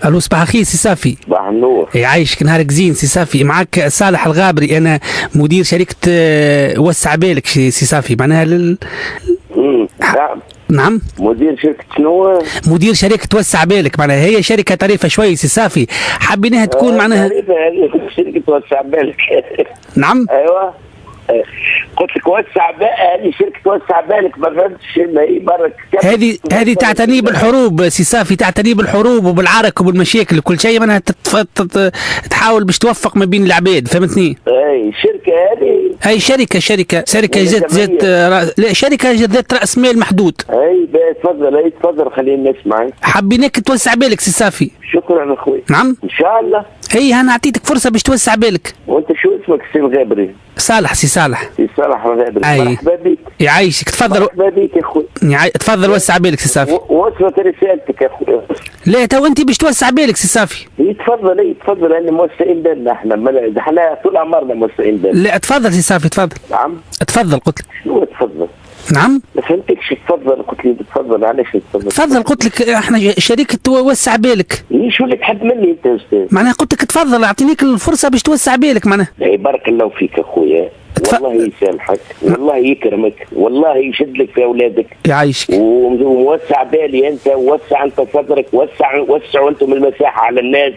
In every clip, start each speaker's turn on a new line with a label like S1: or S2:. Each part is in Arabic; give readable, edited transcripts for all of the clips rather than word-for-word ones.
S1: الو صباح الخير سي صافي.
S2: صباح النور.
S1: يعيشك نهارك زين سي صافي. معك صالح الغابري، انا مدير شركه وسع بالك سي صافي. معناها نعم.
S2: مدير شركة شنو؟
S1: مدير شركة وسع بالك، معناها هي شركة تعريفها شوي سي صافي، حابينها تكون معناها
S2: شركة وسع بالك.
S1: نعم
S2: ايوه قلت لك وسع هذه شركة وسع بالك، ما فهمتش ما هي برك.
S1: هذه تعتني بالحروب سي صافي، تعتني بالحروب وبالعرك وبالمشاكل وكل شيء، منها تحاول باش توفق ما بين العباد، فهمتني؟
S2: اي الشركة هذه
S1: شركة لا شركة ذات رأس مال محدود.
S2: اي تفضل خليني نسمعك.
S1: حبيناك توسع بالك سي صافي.
S2: شكرا اخوي.
S1: نعم
S2: ان شاء الله.
S1: اي انا اعطيتك فرصة باش توسع بالك.
S2: وانت شو اسمك سي الغابري؟
S1: صالح سي صالح.
S2: سي صالح الغابري. مرحبا بك.
S1: يعيشك تفضل.
S2: مرحبا بك يا اخوي.
S1: تفضل وسع بالك سي صافي.
S2: وصلت رسالتك يا اخوي.
S1: لا تو انت باش توسع بالك سي صافي.
S2: تفضل انا موسعين بالنا احنا طول عمرنا موسعين بالنا.
S1: لا تفضل سي صافي تفضل.
S2: نعم
S1: تفضل قلت لك.
S2: شنو تفضل؟
S1: نعم
S2: ما فهمتكش. تفضل قلت لي تفضل، علاش
S1: تفضل قلت لك احنا شركة وسع بالك.
S2: شو اللي تحب مني انت يا استاذ؟
S1: معناها قلت لك تفضل اعطينيك الفرصة باش توسع بالك معناها.
S2: بارك الله فيك اخويا، والله يسامحك، والله يكرمك، والله يشد لك في اولادك.
S1: يعيشك.
S2: وموسع بالي انت، ووسع انت صدرك، وسعوا انتم المساحة على الناس.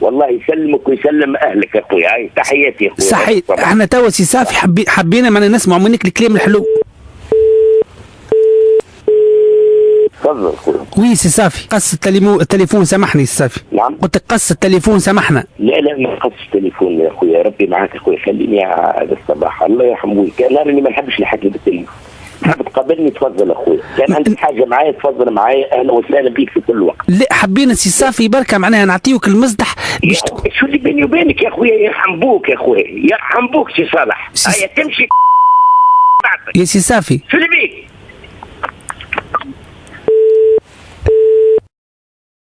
S2: والله يسلمك ويسلم اهلك يا اخويا. هاي تحياتي يا اخويا.
S1: صحيح. احنا توا سي صافي حبينا معنا نسمعوا منك الكلام الحلو.
S2: تفضل اخويا.
S1: وي سي صافي قص التليفون سامحني سي صافي.
S2: نعم
S1: قلت لك قص التليفون سامحنا.
S2: لا ما قص التليفون يا اخويا، ربي معاك اخويا. خليني هذا الصباح الله يرحمك. انا راني ما نحبش نحكي بالتليفون. حاب تقابلني تفضل اخويا، كان عندك حاجه معايا تفضل معايا، اهلا وسهلا بيك في كل وقت.
S1: لا حبينا سي صافي بركه معناها نعطيوك المصدح
S2: باش شو اللي بيني وبينك يا اخويا؟ يرحم بوك يا اخويا، يرحم بوك سي صالح. هيا تمشي
S1: يا سي صافي.
S2: شو اللي بيك؟